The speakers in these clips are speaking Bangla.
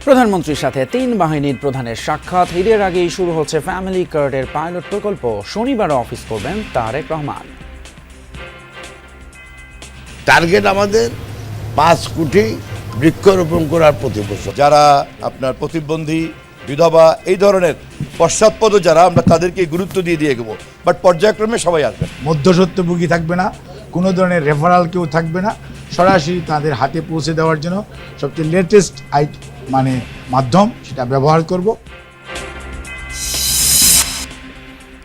প্রধানমন্ত্রীর সাথে তিন বাহিনীর প্রধানের সাক্ষাৎ। ঈদের আগেই শুরু হচ্ছে ফ্যামিলি কার্ডের পাইলট প্রকল্প। শনিবার অফিস করবেন তারেক রহমান। টার্গেট আমাদের 5 কোটি বৃক্ষরোপণ করার প্রতি বছর। যারা আপনার প্রতিবন্ধী, বিধবা, এই ধরনের পশ্চাৎপদ যারা, আমরা তাদেরকে গুরুত্ব দিয়ে গেবো, বাট পর্যায়ক্রমে সবাই আসবে। মধ্যস্বত্বভোগী থাকবে না, কোনো ধরনের রেফারাল কেউ থাকবে না, সরাসরি তাদের হাতে পৌঁছে দেওয়ার জন্য সবচেয়ে লেটেস্ট মাধ্যম সেটা ব্যবহার করব।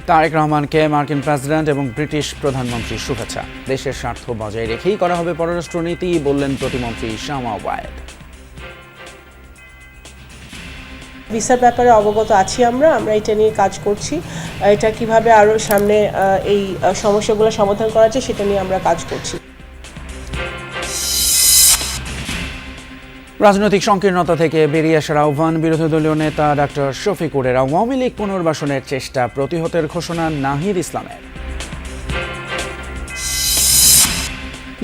তারেক রহমানকে মার্কিন প্রেসিডেন্ট এবং ব্রিটিশ প্রধানমন্ত্রীর শুভেচ্ছা। দেশের স্বার্থ বজায় রেখেই করা হবে পররাষ্ট্রনীতি, বললেন প্রতিমন্ত্রী শামা ওয়াহেদ। ভিসার ব্যাপারে অবগত আছি, আমরা এটা নিয়ে কাজ করছি। এটা কিভাবে আরও সামনে এই সমস্যাগুলো সমাধান করা যায় সেটা নিয়ে আমরা কাজ করছি। রাজনৈতিক সংকীর্ণতা থেকে বেরিয়ে আসার আহ্বান বিরোধী দলীয় নেতা ডক্টর শফিকুরের। আওয়ামী লীগ পুনর্বাসনের চেষ্টা প্রতিহতের ঘোষণা নাহিদ ইসলামের।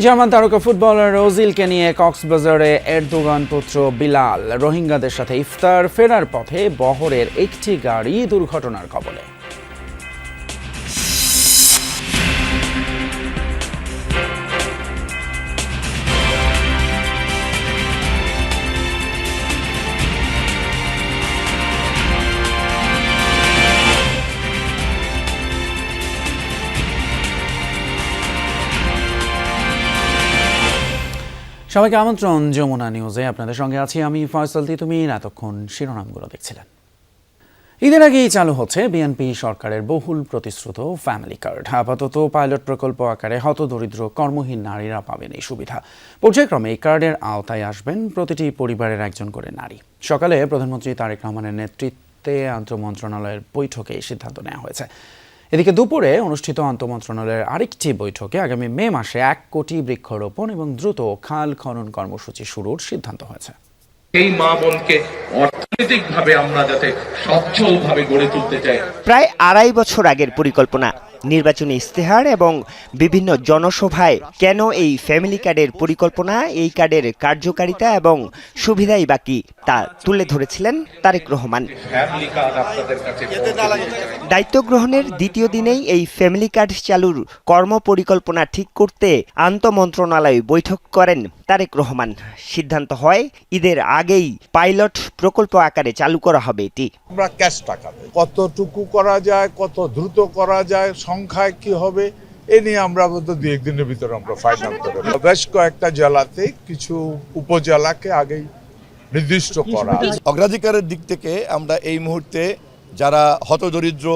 জার্মান তারকা ফুটবলার ওজিলকে নিয়ে কক্সবাজারে এরদোগান পুত্র বিলাল। রোহিঙ্গাদের সাথে ইফতার ফেরার পথে বহরের একটি গাড়ি দুর্ঘটনার কবলে। সবাইকে আমন্ত্রণ যমুনা নিউজে। আপনাদের সঙ্গে আছি আমি ফয়সাল তিতুমির। এতক্ষণ শিরোনামগুলো দেখছিলেন। ঈদের আগেই চালু হচ্ছে বিএনপি সরকারের বহুল প্রতিশ্রুত ফ্যামিলি কার্ড। আপাতত পাইলট প্রকল্প আকারে হতদরিদ্র কর্মহীন নারীরা পাবেন এই সুবিধা। পর্যায়ক্রমে এই কার্ডের আওতায় আসবেন প্রতিটি পরিবারের একজন করে নারী। সকালে প্রধানমন্ত্রী তারেক রহমানের নেতৃত্বে আন্তঃমন্ত্রণালয়ের বৈঠকে এই সিদ্ধান্ত নেওয়া হয়েছে। এদিকে দুপুরে অনুষ্ঠিত আন্তঃমন্ত্রণালয়ের আরেকটি বৈঠকে আগামী মে মাসে 1 কোটি বৃক্ষরোপণ এবং দ্রুত খাল খনন কর্মসূচি শুরুর সিদ্ধান্ত হয়েছে। এই মা বোনকে অর্থনৈতিকভাবে আমরা যাতে সচ্ছলভাবে গড়ে তুলতে চাই। প্রায় 2.5 বছর আগের পরিকল্পনা, নির্বাচনী ইস্তেহার এবং বিভিন্ন জনসভায় কেন এই ফ্যামিলি কার্ডের পরিকল্পনা, এই কার্ডের কার্যকারিতা এবং সুবিধাই বাকি তা তুলে ধরেছিলেন তারেক রহমান। দায়িত্ব গ্রহণের দ্বিতীয় দিনেই এই ফ্যামিলি কার্ড চালুর কর্মপরিকল্পনা ঠিক করতে আন্তঃমন্ত্রণালয় বৈঠক করেন তারেক রহমান। সিদ্ধান্ত হয় ঈদের আগেই পাইলট প্রকল্প আকারে চালু করা হবে এটি। আমরা ক্যাশ টাকা কতটুকু করা যায়, কত দ্রুত করা যায়, সংখ্যায় কি হবে, এ নিয়ে আমরা 2-1 দিনের ভিতরে আমরা ফাইনাল করব। বেশ কয়েকটা জেলাতে কিছু উপজেলাকে আগেই নির্দিষ্ট করা। অগ্রাধিকারের দিক থেকে আমরা এই মুহূর্তে যারা হতদরিদ্র,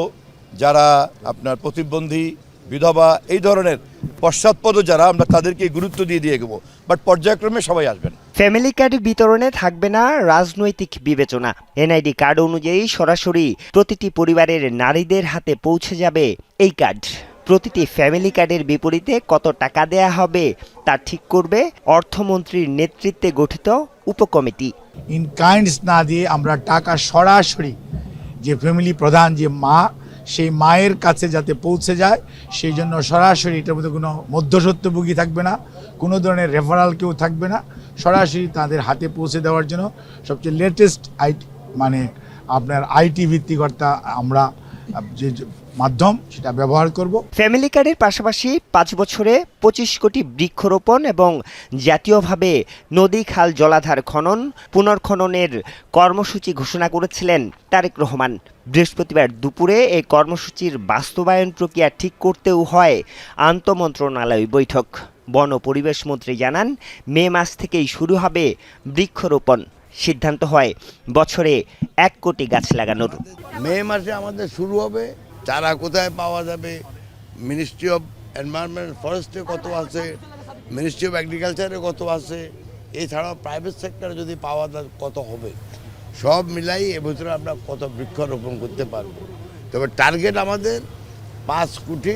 যারা আপনার প্রতিবন্ধী, বিধবা, এই ধরনের পশ্চাৎপদ যারা, আমরা তাদেরকে গুরুত্ব দিয়ে গেবো, বাট পর্যায়ক্রমে সবাই আসবেন। ফ্যামিলি কার্ড বিতরণে থাকবে না রাজনৈতিক বিবেচনা। এনআইডি কার্ড অনুযায়ী সরাসরি প্রতিটি পরিবারের নারীদের হাতে পৌঁছে যাবে এই কার্ড। প্রতিটি ফ্যামিলি কার্ডের বিপরীতে কত টাকা দেয়া হবে তা ঠিক করবে অর্থমন্ত্রীর নেতৃত্বে গঠিত উপকমিটি। ইন কাইন্ডস না দিয়ে আমরা টাকা সরাসরি যে ফ্যামিলি প্রধান, যে মা, সেই মায়ের কাছে যাতে পৌঁছে যায়, সেই জন্য সরাসরি এটার মধ্যে কোনো মধ্যস্বত্বভোগী থাকবে না, কোনো ধরনের রেফারাল কেউ থাকবে না, সরাসরি তাদের হাতে পৌঁছে দেওয়ার জন্য সবচেয়ে লেটেস্ট আপনার আইটি ভিত্তিকর্তা আমরা যে মাধ্যম সেটা ব্যবহার করব। ফ্যামিলি কার্ডের পাশাপাশি 5 বছরে 25 কোটি বৃক্ষরোপণ এবং জাতীয়ভাবে নদী, খাল, জলাধার খনন পুনর্খননের কর্মসূচি ঘোষণা করেছিলেন তারেক রহমান। বৃহস্পতিবার দুপুরে এই কর্মসূচির বাস্তবায়ন প্রক্রিয়া ঠিক করতেও হয় আন্তঃমন্ত্রণালয় বৈঠক। বন ও পরিবেশ মন্ত্রী জানান, মে মাস থেকেই শুরু হবে বৃক্ষরোপণ। সিদ্ধান্ত হয় বছরে 1 কোটি গাছ লাগানোর। মে মাসে আমাদের শুরু হবে। চারা কোথায় পাওয়া যাবে, মিনিস্ট্রি অফ এনভায়রনমেন্ট ফরেস্টে কত আছে, মিনিস্ট্রি অফ এগ্রিকালচারে কত আছে, এছাড়াও প্রাইভেট সেক্টরে যদি পাওয়া যায় কত হবে, সব মিলাই এবছর আমরা কত বৃক্ষরোপণ করতে পারবো। তবে টার্গেট আমাদের 5 কোটি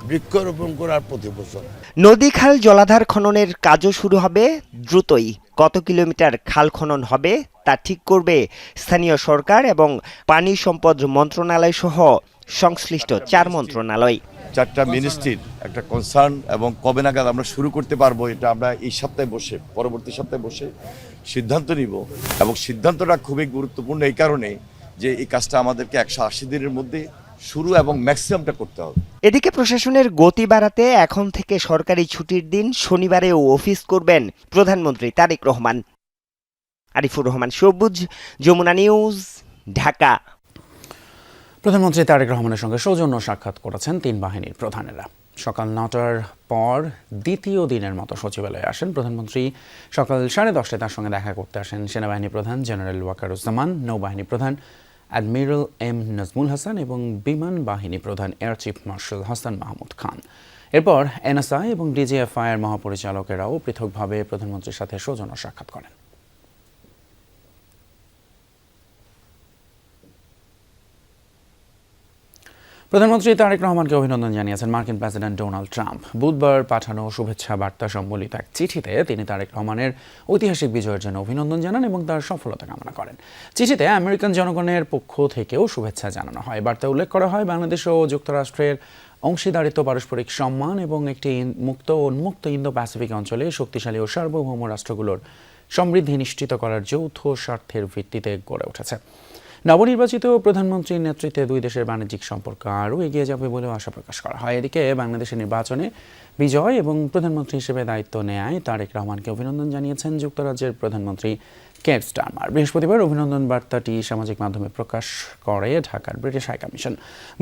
বৃক্ষরোপণ করার প্রতি বছর। নদী, খাল, জলাধার খননের কাজও শুরু হবে দ্রুতই। কত কিলোমিটার খাল খনন হবে তা ঠিক করবে স্থানীয় সরকার এবং পানি সম্পদ মন্ত্রণালয় সহ সংশ্লিষ্ট 4 মন্ত্রণালয়। 4টা মিনিস্ট্রির একটা কনসার্ন এবং কবে নাগাদ আমরা শুরু করতে পারবো, এটা আমরা এই সপ্তাহে বসে, পরবর্তী সপ্তাহে বসে সিদ্ধান্ত নিব, এবং সিদ্ধান্তটা খুবই গুরুত্বপূর্ণ এই কারণে যে এই কাজটা আমাদেরকে 180 দিনের মধ্যে শুরু এবং ম্যাক্সিমামটা করতে হবে। এদিকে প্রশাসনের গতি বাড়াতে এখন থেকে সরকারি ছুটির দিন শনিবারেও অফিস করবেন প্রধানমন্ত্রী তারেক রহমান। আরিফুর রহমান সবুজ, যমুনা নিউজ, ঢাকা। প্রধানমন্ত্রী তারেক রহমানের সঙ্গে সৌজন্য সাক্ষাৎ করেছেন 3 বাহিনীর প্রধানেরা। সকাল 9টার পর দ্বিতীয় দিনের মতো সচিবালয়ে আসেন প্রধানমন্ত্রী। সকাল 10:30টায় তার সঙ্গে দেখা করতে আসেন সেনাবাহিনী প্রধান জেনারেল ওয়াকারুজ্জামান, নৌবাহিনী প্রধান অ্যাডমিরাল এম নাজমুল হাসান এবং বিমান বাহিনী প্রধান air chief marshal Hasan Mahmud Khan. এরপর এনএসআই এবং ডিজিএফআই এর মহাপরিচালকেরাও পৃথকভাবে প্রধানমন্ত্রীর সাথে সৌজন্য সাক্ষাৎ করেন। প্রধানমন্ত্রী তারেক রহমানকে অভিনন্দন জানিয়েছেন মার্কিন প্রেসিডেন্ট ডোনাল্ড ট্রাম্প। বুধবার পাঠানো শুভেচ্ছা বার্তা সম্বলিত এক চিঠিতে তিনি তারেক রহমানের ঐতিহাসিক বিজয়ের জন্য অভিনন্দন জানান এবং তার সফলতা কামনা করেন। চিঠিতে আমেরিকান জনগণের পক্ষ থেকেও শুভেচ্ছা জানানো হয়। বার্তায় উল্লেখ করা হয়, বাংলাদেশ ও যুক্তরাষ্ট্রের অংশীদারিত্ব, পারস্পরিক সম্মান এবং একটি মুক্ত ও উন্মুক্ত ইন্দো প্যাসিফিক অঞ্চলে শক্তিশালী ও সার্বভৌম রাষ্ট্রগুলোর সমৃদ্ধি নিশ্চিত করার যৌথ স্বার্থের ভিত্তিতে গড়ে উঠেছে। নবনির্বাচিত প্রধানমন্ত্রীর নেতৃত্বে দুই দেশের বাণিজ্যিক সম্পর্ক আরও এগিয়ে যাবে বলেও আশা প্রকাশ করা হয়। এদিকে বাংলাদেশের নির্বাচনে বিজয় এবং প্রধানমন্ত্রী হিসেবে দায়িত্ব নেয় তারেক রহমানকে অভিনন্দন জানিয়েছেন যুক্তরাজ্যের প্রধানমন্ত্রী কের স্টারমার। বৃহস্পতিবার অভিনন্দন বার্তাটি সামাজিক মাধ্যমে প্রকাশ করে ঢাকার ব্রিটিশ হাইকমিশন।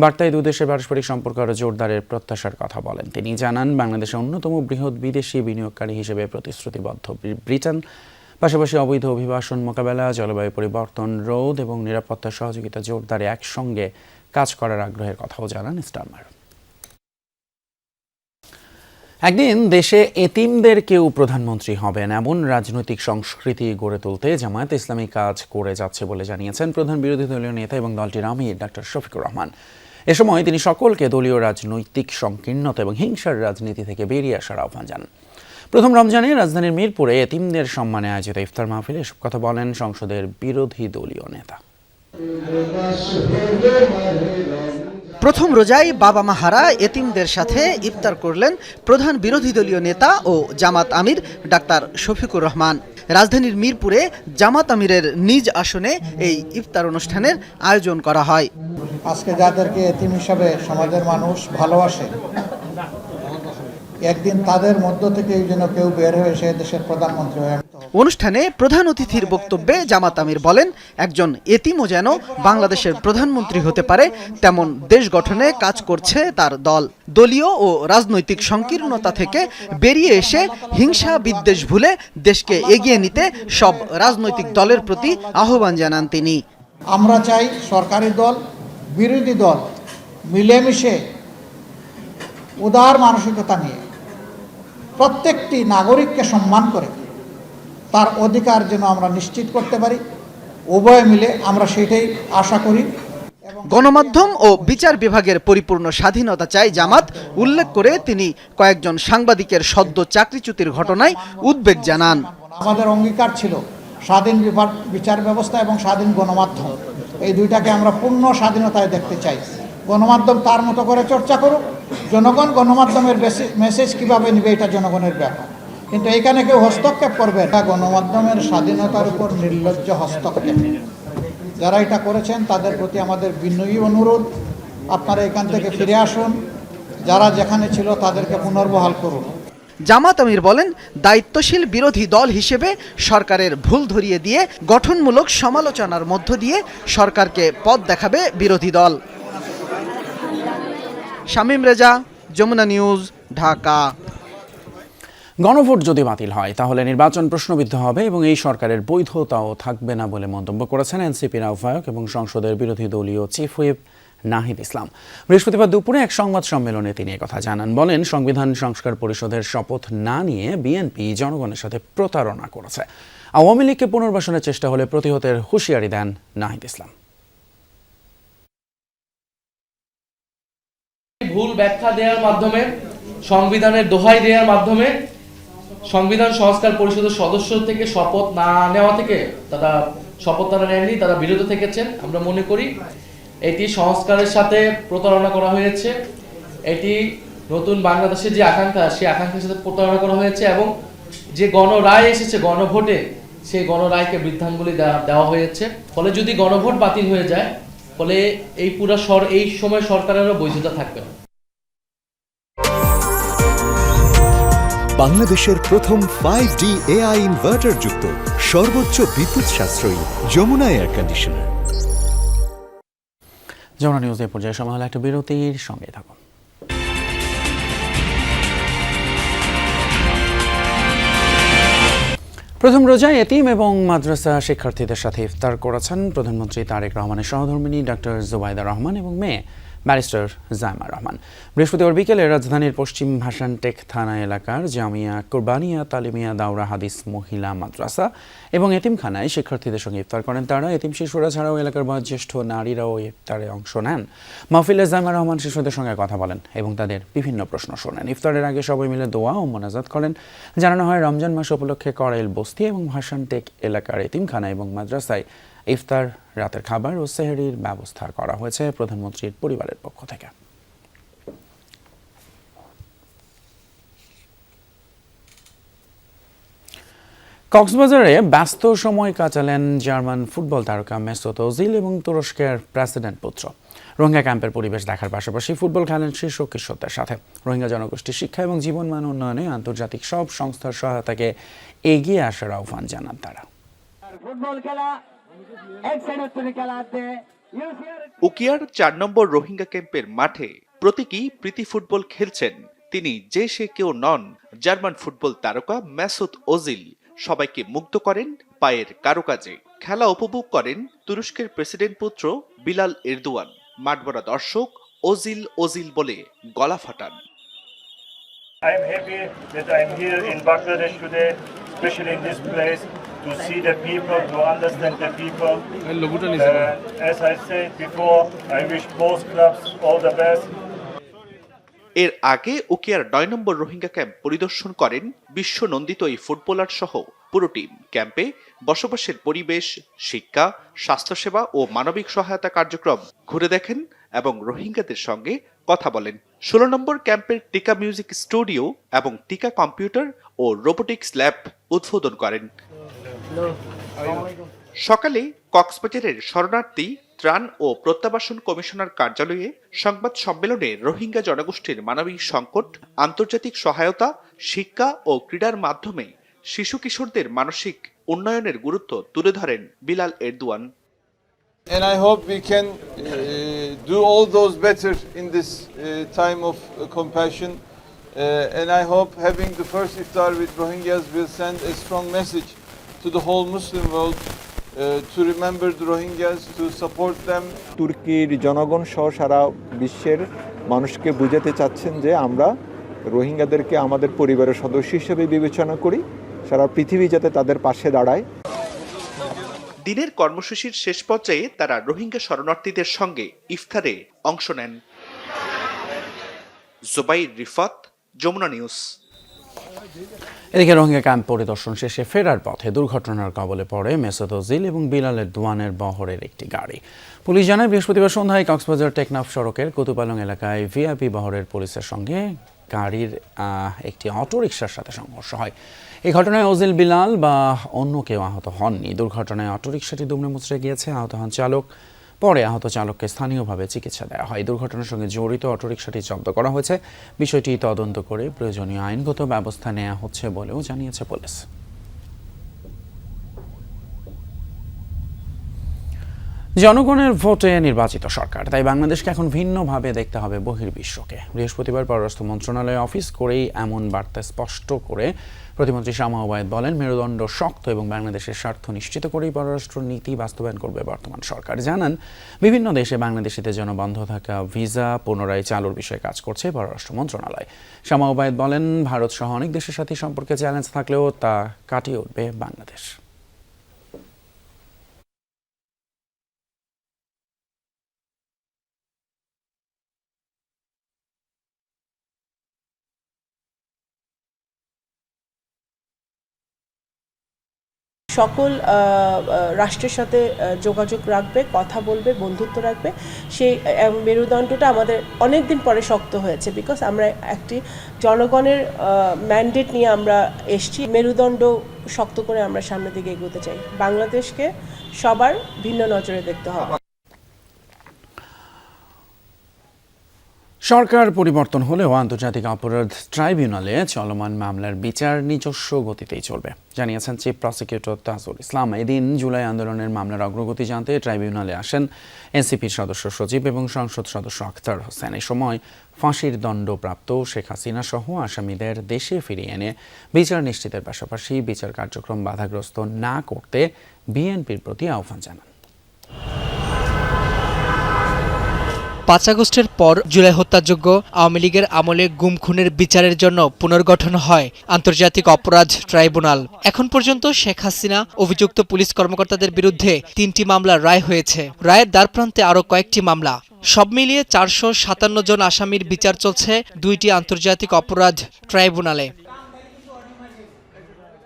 বার্তায় দুই দেশের পারস্পরিক সম্পর্ক আরও জোরদারের প্রত্যাশার কথা বলেন তিনি। জানান, বাংলাদেশের অন্যতম বৃহৎ বিদেশি বিনিয়োগকারী হিসেবে প্রতিশ্রুতিবদ্ধ ব্রিটেন পাশাপাশি অবৈধ অভিবাসন মোকাবেলা, জলবায়ু পরিবর্তন রোধ এবং নিরাপত্তা সহযোগিতা জোরদারে একসঙ্গে কাজ করার আগ্রহের কথাও জানান স্টারমার। একদিন দেশে এতিমদের কেউ প্রধানমন্ত্রী হবেন এমন রাজনৈতিক সংস্কৃতি গড়ে তুলতে জামায়াতে ইসলামী কাজ করে যাচ্ছে বলে জানিয়েছেন প্রধান বিরোধী দলীয় নেতা এবং দলটির আমির ডক্টর শফিকুর রহমান। এ সময় তিনি সকলকে দলীয় রাজনৈতিক সংকীর্ণতা এবং হিংসার রাজনীতি থেকে বেরিয়ে আসার আহ্বান জানান। প্রথম রমজানে রাজধানীর মিরপুরে এতিমদের সম্মানে আয়োজিত ইফতার মাহফিলে এসব কথা বলেন সংসদের বিরোধী দলীয় নেতা। প্রথম রোজায় বাবা মা হারা এতিমদের সাথে ইফতার করলেন প্রধান বিরোধী দলীয় নেতা ও জামাত আমির ডাক্তার শফিকুর রহমান। রাজধানীর মিরপুরে জামাত আমিরের নিজ আসনে এই ইফতার অনুষ্ঠানের আয়োজন করা হয়। আজকে যাদেরকে এতিম হিসাবে সমাজের মানুষ ভালোবাসে, একদিন তাদের মধ্য থেকে যেন কেউ বের হয়ে এসে দেশের প্রধানমন্ত্রী হয়ে। অনুষ্ঠানে প্রধান অতিথির বক্তব্যে জামাত আমির বলেন, একজন এতিমও যেন বাংলাদেশের প্রধানমন্ত্রী হতে পারে তেমন দেশ গঠনে কাজ করছে তার দল। দলীয় ও রাজনৈতিক সংকীর্ণতা থেকে বেরিয়ে এসে হিংসা বিদ্বেষ ভুলে দেশকে এগিয়ে নিতে সব রাজনৈতিক দলের প্রতি আহ্বান জানান তিনি। আমরা চাই সরকারি দল, বিরোধী দল মিলেমিশে উদার মানসিকতা নিয়ে প্রত্যেকটি নাগরিককে সম্মান করে তার অধিকার যেন আমরা নিশ্চিত করতে পারি। উভয় মিলে আমরা সেটাই আশা করি। গণমাধ্যম ও বিচার বিভাগের পরিপূর্ণ স্বাধীনতা চাই জামাত উল্লেখ করে তিনি কয়েকজন সাংবাদিকের সদ্য চাকরিচ্যুতির ঘটনায় উদ্বেগ জানান। আমাদের অঙ্গীকার ছিল স্বাধীন বিচার ব্যবস্থা এবং স্বাধীন গণমাধ্যম, এই দুইটাকে আমরা পূর্ণ স্বাধীনতায় দেখতে চাই। গণমাধ্যম তার মতো করে চর্চা করুক, জনগণ গণমাধ্যমের মেসেজ কীভাবে নেবে এটা জনগণের ব্যাপার, কিন্তু এখানে কেউ হস্তক্ষেপ করবে না। গণমাধ্যমের স্বাধীনতার উপর নির্লজ্জ হস্তক্ষেপ যারা এটা করেছেন তাদের প্রতি আমাদের বিনয়ী অনুরোধ, আপনারা এখান থেকে ফিরে আসুন, যারা যেখানে ছিল তাদেরকে পুনর্বহাল করুন। জামাত আমির বলেন, দায়িত্বশীল বিরোধী দল হিসেবে সরকারের ভুল ধরিয়ে দিয়ে গঠনমূলক সমালোচনার মধ্য দিয়ে সরকারকে পথ দেখাবে বিরোধী দল। শামীম রেজা, যমুনা নিউজ, ঢাকা। গণভোট যদি বাতিল হয় তাহলে নির্বাচন প্রশ্নবিদ্ধ হবে এবং এই সরকারের বৈধতাও থাকবে না বলে মন্তব্য করেছেন এনসিপির আহ্বায়ক এবং সংসদের বিরোধী দলীয় চিফ হুইপ নাহিদ ইসলাম। বৃহস্পতিবার দুপুরে এক সংবাদ সম্মেলনে তিনি একথা জানান। বলেন, সংবিধান সংস্কার পরিষদের শপথ না নিয়ে বিএনপি জনগণের সাথে প্রতারণা করেছে। আওয়ামী লীগকে পুনর্বাসনের চেষ্টা হলে প্রতিহতের হুঁশিয়ারি দেন নাহিদ ইসলাম। ভুল ব্যাখ্যা দেওয়ার মাধ্যমে, সংবিধানের দোহাই দেওয়ার মাধ্যমে সংবিধান সংস্কার পরিষদের সদস্য থেকে শপথ না নেওয়া থেকে তারা নেননি, তারা বিরত থেকেছেন। আমরা মনে করি এটি সংস্কারের সাথে প্রতারণা করা হয়েছে। এটি নতুন বাংলাদেশের যে আকাঙ্ক্ষা, সেই আকাঙ্ক্ষার সাথে প্রতারণা করা হয়েছে এবং যে গণরায় এসেছে গণভোটে, সেই গণরায়কে বৃদ্ধাঙ্গুলি দেওয়া হয়েছে। ফলে যদি গণভোট বাতিল হয়ে যায়, ফলে এই সময় সরকারেরও বৈধতা থাকবে না। বাংলাদেশের প্রথম 5D AI ইনভার্টার যুক্ত সর্বোচ্চ বিদ্যুৎ সাশ্রয়ী Jamuna air conditioner. Jamuna news এই পর্যায়ে সময় হলো একটা বিরতির, সঙ্গে থাকুন। প্রথম রোজায় এতিম এবং মাদ্রাসা শিক্ষার্থীদের সাথে ইফতার করেছেন প্রধানমন্ত্রী তারেক রহমানের সহধর্মিণী ডক্টর জুবাইদা রহমান এবং মেয়ে ব্যারিস্টার জাইমা রহমান। বৃহস্পতিবার বিকেলে রাজধানীর পশ্চিম ভাসানটেক থানা এলাকার জামিয়া কুরবানিয়া তালিমিয়া দাওরা হাদিস মহিলা মাদ্রাসা এবং এতিমখানায় শিক্ষার্থীদের সঙ্গে ইফতার করেন তারা। এতিম শিশুরা ছাড়াও এলাকার বয়োজ্যেষ্ঠ নারীরাও ইফতারে অংশ নেন। মাহফিলে জাইমা রহমান শিশুদের সঙ্গে কথা বলেন এবং তাদের বিভিন্ন প্রশ্ন শোনেন। ইফতারের আগে সবাই মিলে দোয়া ও মোনাজাত করেন। জানানো হয়, রমজান মাস উপলক্ষে করাইল বস্তি এবং ভাসানটেক এলাকার এতিমখানা এবং মাদ্রাসায় ইফতার, রাতের খাবার ও সেহরির ব্যবস্থা করা হয়েছে প্রধানমন্ত্রীর পরিবারের পক্ষ থেকে। কক্সবাজারে ব্যস্ত সময় কাটালেন জার্মান ফুটবল তারকা মেসুত ওজিল এবং তুরস্কের প্রেসিডেন্ট পুত্র। রোহিঙ্গা ক্যাম্পের পরিবেশ দেখার পাশাপাশি ফুটবল খেলেন শীর্ষ কিশোরদের সাথে। রোহিঙ্গা জনগোষ্ঠীর শিক্ষা এবং জীবনমান উন্নয়নে আন্তর্জাতিক সব সংস্থার সহায়তাকে এগিয়ে আসার আহ্বান জানান তারা। উকিয়ার 4 নম্বর রোহিঙ্গা ক্যাম্পের মাঠে প্রতীকী প্রীতি ফুটবল খেলছেন তিনি যে সে কেউ নন, জার্মান ফুটবল তারকা মেসুত ওজিল। সবাইকে মুগ্ধ করেন পায়ের কারুকাজে। খেলা উপভোগ করেন তুরস্কের প্রেসিডেন্ট পুত্র বিলাল এরদোয়ান। মাঠভরা দর্শক ওজিল ওজিল বলে গলা ফাটান। I am happy that I am here in Bangladesh today, especially in this place, to see the people, to understand the people. As I said before, I wish both clubs all the best. এর আগে উকিয়ার 9 নম্বর রোহিঙ্গা ক্যাম্প পরিদর্শন করেন বিশ্ব নন্দিত এই ফুটবলার সহ পুরো টিম। ক্যাম্পে বসবাসের পরিবেশ, শিক্ষা, স্বাস্থ্যসেবা ও মানবিক সহায়তা কার্যক্রম ঘুরে দেখেন এবং রোহিঙ্গাদের সঙ্গে কথা বলেন। 16 নম্বর ক্যাম্পের টিকা মিউজিক স্টুডিও এবং টিকা কম্পিউটার ও রোবোটিক্স ল্যাব উদ্বোধন করেন। সকালে কক্সবাজারের শরণার্থী ত্রাণ ও প্রত্যাবাসন কমিশনার কার্যালয়ে সংবাদ সম্মেলনে রোহিঙ্গা জনগোষ্ঠীর মানবিক সংকট, আন্তর্জাতিক সহায়তা, শিক্ষা ও ক্রীড়ার মাধ্যমে শিশু কিশোরদের মানসিক উন্নয়নের গুরুত্ব তুলে ধরেন Bilal Erdogan. And I hope we can do all those better in this time of compassion. And I hope having the first iftar with Rohingyas will send a strong message to the whole Muslim world to remember the Rohingyas, to support them. তুর্কির জনগণ সহ সারা বিশ্বের মানুষকে বুঝাতে চাচ্ছেন যে আমরা রোহিঙ্গাদেরকে আমাদের পরিবারের সদস্য হিসেবে বিবেচনা করি, সারা পৃথিবী যাতে তাদের পাশে দাঁড়ায়। দিনের কর্মসূচির শেষ পর্যায়ে তারা রোহিঙ্গা শরণার্থীদের সঙ্গে ইফতারে অংশ নেন। জুবাইর রিফাত, যমুনা নিউজ। এদিকে রোহিঙ্গা ক্যাম্প পরিদর্শন শেষে ফেরার পথে দুর্ঘটনার কবলে পড়ে মেসুত ওজিল এবং বিলাল এরদোয়ানের বহরের একটি গাড়ি। পুলিশ জানায়, বৃহস্পতিবার সন্ধ্যায় কক্সবাজার টেকনাফ সড়কের কুতুপালং এলাকায় ভিআইপি বহরের পুলিশের সঙ্গে গাড়ির একটি অটোরিকশার সাথে সংঘর্ষ হয়। এই ঘটনায় ওজিল, বিলাল বা অন্য কেউ আহত হননি। দুর্ঘটনায় অটোরিকশাটি দুমড়ে মুচড়ে গিয়েছে, আহত হন চালক। পরে আহত চালককে স্থানীয়ভাবে চিকিৎসা দেওয়া হয়। দুর্ঘটনার সঙ্গে জড়িত অটোরিকশাটি জব্দ করা হয়েছে। বিষয়টি তদন্ত করে প্রয়োজনীয় আইনগত ব্যবস্থা নেওয়া হচ্ছে বলেও জানিয়েছে পুলিশ। জনগণের ভোটে নির্বাচিত সরকার, তাই বাংলাদেশকে এখন ভিন্নভাবে দেখতে হবে বহির্বিশ্বকে। বৃহস্পতিবার পররাষ্ট্র মন্ত্রণালয় অফিস করেই এমন বার্তা স্পষ্ট করে প্রতিমন্ত্রী শামা ওবায়েদ বলেন, মেরুদণ্ড শক্ত এবং বাংলাদেশের স্বার্থ নিশ্চিত করেই পররাষ্ট্র নীতি বাস্তবায়ন করবে বর্তমান সরকার। জানান, বিভিন্ন দেশে বাংলাদেশিদের জন্য বন্ধ থাকা ভিসা পুনরায় চালুর বিষয়ে কাজ করছে পররাষ্ট্র মন্ত্রণালয়। শামা ওবায়েদ বলেন, ভারত সহ অনেক দেশের সাথে সম্পর্কে চ্যালেঞ্জ থাকলেও তা কাটিয়ে উঠবে বাংলাদেশ। সকল রাষ্ট্রের সাথে যোগাযোগ রাখবে, কথা বলবে, বন্ধুত্ব রাখবে। সেই মেরুদণ্ডটা আমাদের অনেক দিন পরে শক্ত হয়েছে, বিকজ আমরা একটি জনগণের ম্যান্ডেট নিয়ে আমরা এসছি। মেরুদণ্ড শক্ত করে আমরা সামনের দিকে এগোতে চাই। বাংলাদেশকে সবার ভিন্ন নজরে দেখতে হবে। সরকার পরিবর্তন হলেও আন্তর্জাতিক অপরাধ ট্রাইব্যুনালে চলমান মামলার বিচার নিজস্ব গতিতেই চলবে, জানিয়েছেন চিফ প্রসিকিউটর তাজুল ইসলাম। এদিন জুলাই আন্দোলনের মামলার অগ্রগতি জানতে ট্রাইব্যুনালে আসেন এনসিপির সদস্য সচিব এবং সংসদ সদস্য আখতার হোসেন। এই সময় ফাঁসির দণ্ডপ্রাপ্ত শেখ হাসিনা সহ আসামিদের দেশে ফিরিয়ে এনে বিচার নিশ্চিতের পাশাপাশি বিচার কার্যক্রম বাধাগ্রস্ত না করতে বিএনপির প্রতি আহ্বান জানান। 5 আগস্টের পর জুলাই হত্যাযোগ্য আওয়ামী লীগের আমলে গুম খুনের বিচারের জন্য পুনর্গঠন হয় আন্তর্জাতিক অপরাধ ট্রাইব্যুনাল। এখন পর্যন্ত শেখ হাসিনা অভিযুক্ত পুলিশ কর্মকর্তাদের বিরুদ্ধে 3টি মামলার রায় হয়েছে। রায়ের দ্বারপ্রান্তে আরও কয়েকটি মামলা। সব মিলিয়ে 457 জন আসামির বিচার চলছে 2টি আন্তর্জাতিক অপরাধ ট্রাইব্যুনালে।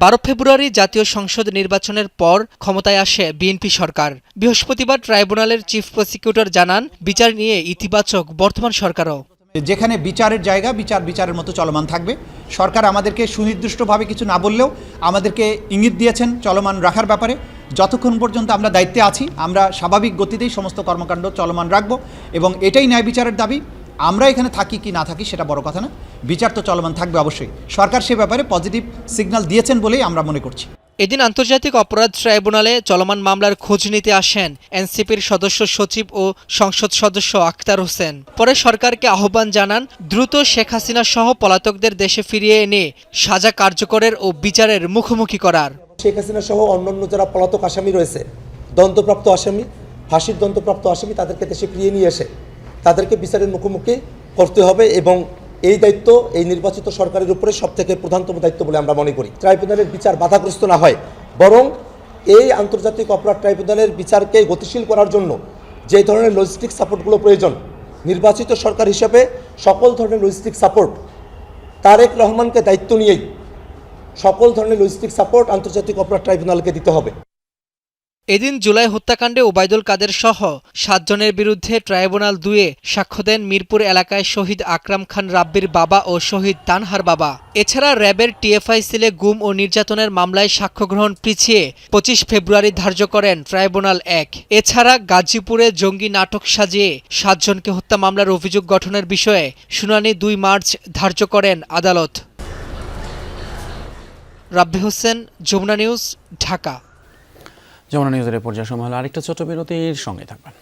12 ফেব্রুয়ারি জাতীয় সংসদ নির্বাচনের পর ক্ষমতায় আসে বিএনপি সরকার। বৃহস্পতিবার ট্রাইব্যুনালের চিফ প্রসিকিউটর জানান, বিচার নিয়ে ইতিবাচক বর্তমান সরকারও। যেখানে বিচারের জায়গা বিচারের মতো চলমান থাকবে। সরকার আমাদেরকে সুনির্দিষ্টভাবে কিছু না বললেও আমাদেরকে ইঙ্গিত দিয়েছেন চলমান রাখার ব্যাপারে। যতক্ষণ পর্যন্ত আমরা দায়িত্বে আছি আমরা স্বাভাবিক গতিতেই সমস্ত কর্মকাণ্ড চলমান রাখব এবং এটাই ন্যায় বিচারের দাবি। আমরা এখানে থাকি কি না থাকি সেটা বড় কথা না, বিচার তো চলমান থাকবে অবশ্যই। সরকার সে ব্যাপারে পজিটিভ সিগন্যাল দিয়েছেন বলেই আমরা মনে করছি। এদিন আন্তর্জাতিক অপরাধ ট্রাইব্যুনালে চলমান মামলার খোঁজ নিতে আসেন এনসিপির সদস্য সচিব ও সংসদ সদস্য আখতার হোসেন। পরে সরকারকে আহ্বান জানান দ্রুত শেখ হাসিনা সহ পলাতকদের দেশে ফিরিয়ে এনে সাজা কার্যকরের ও বিচারের মুখোমুখি করার। শেখ হাসিনা সহ অন্যান্য যারা পলাতক আসামি রয়েছে, দণ্ডপ্রাপ্ত আসামি, ফাঁসির দণ্ডপ্রাপ্ত আসামি, তাদেরকে দেশে ফিরিয়ে নিয়ে এসে তাদেরকে বিচারের মুখোমুখি করতে হবে এবং এই দায়িত্ব এই নির্বাচিত সরকারের উপরে সবথেকে প্রধানতম দায়িত্ব বলে আমরা মনে করি। ট্রাইব্যুনালের বিচার বাধাগ্রস্ত না হয়, বরং এই আন্তর্জাতিক অপরাধ ট্রাইব্যুনালের বিচারকে গতিশীল করার জন্য যে ধরনের লজিস্টিক সাপোর্টগুলো প্রয়োজন, নির্বাচিত সরকার হিসেবে সকল ধরনের লজিস্টিক সাপোর্ট তারেক রহমানকে দায়িত্ব নিয়েই সকল ধরনের লজিস্টিক সাপোর্ট আন্তর্জাতিক অপরাধ ট্রাইব্যুনালকে দিতে হবে। এদিন জুলাই হত্যাকাণ্ডে ওবায়দুল কাদের সহ 7 জনের বিরুদ্ধে ট্রাইব্যুনাল 2-এ সাক্ষ্য দেন মিরপুর এলাকায় শহীদ আকরাম খান রাব্বির বাবা ও শহীদ তানহার বাবা। এছাড়া র্যাবের টিএফআই সেলে গুম ও নির্যাতনের মামলায় সাক্ষ্য গ্রহণ পিছিয়ে 25 ফেব্রুয়ারি ধার্য করেন ট্রাইব্যুনাল 1। এছাড়া গাজীপুরে জঙ্গি নাটক সাজিয়ে 7 জনকে হত্যা মামলার অভিযোগ গঠনের বিষয়ে শুনানি 2 মার্চ ধার্য করেন আদালত। রাব্বি হোসেন, যমুনা নিউজ, ঢাকা। যমুনা নিউজের পর্যায়ে সময় হলো আরেকটা ছোট বিরতির সঙ্গে থাকবেন।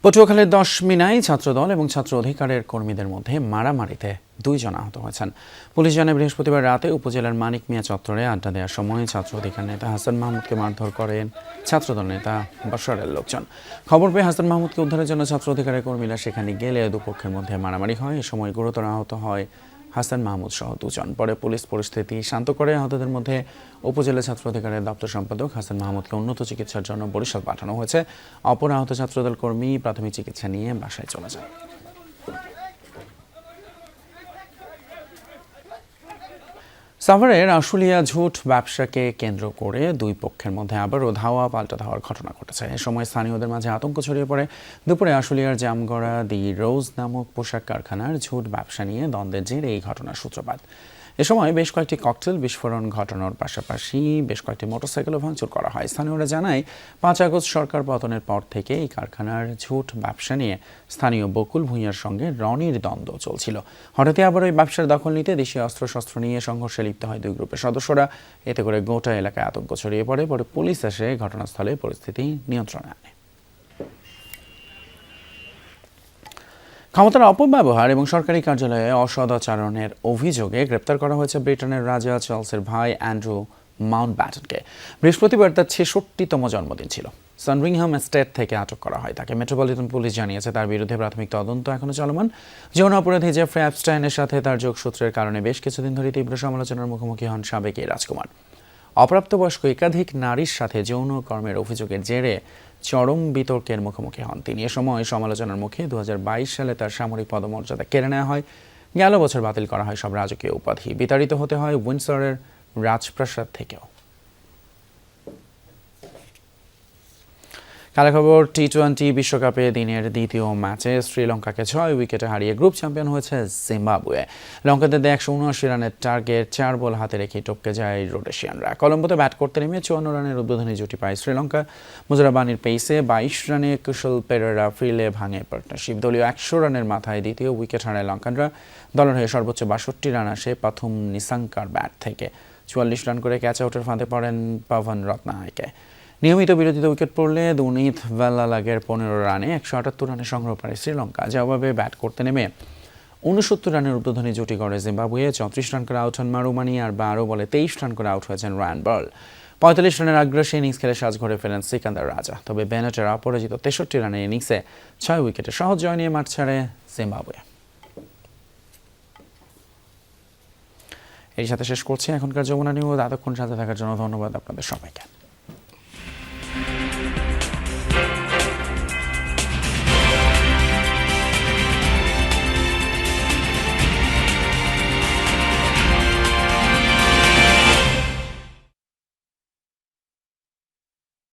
পটুয়াখালীর 10 মিনায় ছাত্রদল এবং ছাত্র অধিকারের কর্মীদের মধ্যে মারামারিতে 2 জন আহত হয়েছেন। পুলিশ জানায় বৃহস্পতিবার রাতে উপজেলার মানিক মিয়া চত্বরে আড্ডা দেওয়ার সময় ছাত্র অধিকার নেতা হাসান মাহমুদকে মারধর করেন ছাত্রদল নেতা বাশারের লোকজন। খবর পেয়ে হাসান মাহমুদকে উদ্ধারের জন্য ছাত্র অধিকারের কর্মীরা সেখানে গেলে দুপক্ষের মধ্যে মারামারি হয়। এ সময় গুরুতর আহত হয় হাসান মাহমুদ সহ 2 জন। পরে পুলিশ পরিস্থিতি শান্ত করে আহতদের মধ্যে উপজেলা ছাত্র অধিকারের দপ্তর সম্পাদক হাসান মাহমুদকে উন্নত চিকিৎসার জন্য বরিশাল পাঠানো হয়েছে। অপর আহত ছাত্রদল কর্মী প্রাথমিক চিকিৎসা নিয়ে বাসায় চলে যান। সাভারের আশুলিয়া ঝুট ব্যবসাকে কেন্দ্র করে 2 পক্ষের মধ্যে আবারও ধাওয়া পাল্টা ধাওয়ার ঘটনা ঘটেছে। এ সময় স্থানীয়দের মাঝে আতঙ্ক ছড়িয়ে পড়ে। দুপুরে আশুলিয়ার জামগড়া দি রোজ নামক পোশাক কারখানার ঝুট ব্যবসা নিয়ে দ্বন্দ্বের জেরে এই ঘটনার সূত্রপাত। এ সময় বেশ কয়েকটি ককটেল বিস্ফোরণ ঘটানোর পাশাপাশি বেশ কয়েকটি মোটরসাইকেলও ভাঙচুর করা হয়। স্থানীয়রা জানায় 5 আগস্ট সরকার পতনের পর থেকে এই কারখানার ঝুট ব্যবসা নিয়ে স্থানীয় বকুল ভূঁইয়ার সঙ্গে রনির দ্বন্দ্ব চলছিল। হঠাৎই আবার ওই ব্যবসার দখল নিতে দেশীয় অস্ত্রশস্ত্র নিয়ে সংঘর্ষে লিপ্ত হয় 2 গ্রুপের সদস্যরা। এতে করে গোটা এলাকায় আতঙ্ক ছড়িয়ে পড়ে। পরে পুলিশ এসে ঘটনাস্থলে পরিস্থিতি নিয়ন্ত্রণে আনে। ক্ষমতার অপব্যবহার এবং সরকারি কার্যালয়ে অসদাচরণের অভিযোগে গ্রেপ্তার করা হয়েছে ব্রিটেনের রাজা চার্লসের ভাই অ্যান্ড্রু মাউন্টব্যাটেনকে। বৃহস্পতিবার তার 66তম জন্মদিন ছিল। সানরিংহাম এস্টেট থেকে আটক করা হয় তাকে। মেট্রোপলিটন পুলিশ জানিয়েছে তার বিরুদ্ধে প্রাথমিক তদন্ত এখনো চলমান। যৌন অপরাধী জেফ্রি অ্যাপস্টাইনের সাথে তার যোগসূত্রের কারণে বেশ কিছুদিন ধরে তীব্র সমালোচনার মুখোমুখি হন সাবেক এই রাজকুমার। অপ্রাপ্তবয়স্ক একাধিক নারীর সাথে যৌন কর্মের অভিযোগের জেরে চরম বিতর্কের মুখোমুখি হন তিনি। এ সময় সমালোচনার মুখে 2022 সালে তার সামরিক পদমর্যাদা কেড়ে নেওয়া হয়। গেল বছর বাতিল করা হয় সব রাজকীয় উপাধি, বিতাড়িত হতে হয় উইন্ডসরের রাজপ্রাসাদ থেকেও। খেলা খবর, টি-20 বিশ্বকাপে দিনের দ্বিতীয় ম্যাচে শ্রীলঙ্কাকে 6 উইকেটে হারিয়ে গ্রুপ চ্যাম্পিয়ন হয়েছে জিম্বাবুয়ে। লঙ্কানদের 179 রানের টার্গেট 4 বল হাতে রেখে টপকে যায় রোডেশিয়ানরা। কলম্বোতে ব্যাট করতে নেমে 54 রানের উদ্বোধনী জুটি পায় শ্রীলঙ্কা। মুজরাবানির পেসে 22 রানে কুশল পেরেরা ফ্রিলে ভাঙে পার্টনারশিপ। দলীয় 100 রানের মাথায় দ্বিতীয় উইকেট হারায় লঙ্কানরা। দলের হয়ে সর্বোচ্চ 62 রান আসে পাথুম নিসাঙ্কার ব্যাট থেকে। 44 রান করে ক্যাচ আউটের ফাঁদে পড়েন পাভান রত্নায়কে। নিয়মিত বিরতিতে উইকেট পড়লে দুনিত ভেল্লালাগের 15 রানে 178 রানে সংগ্রহ করে শ্রীলঙ্কা। জবাবে ব্যাট করতে নেমে 69 রানের উদ্বোধনী জুটি করে জিম্বাবুয়ে। 34 রান করে আউট হন মারুমানি, আর 12 বলে 23 রান করে আউট হয়েছেন রায়ান বার্ল। 45 রানের আগ্রাসী ইনিংস খেলে সাজঘরে ফেলেন সিকান্দার রাজা। তবে বেনেটের অপরাজিত 63 রানের ইনিংসে 6 উইকেটে সহজ জয় নিয়ে মাঠ ছাড়ে জিম্বাবুয়ে। এর সাথে শেষ করছি এখনকার যমুনা নিউজ। এতক্ষণ সাথে থাকার জন্য ধন্যবাদ আপনাদের সবাইকে।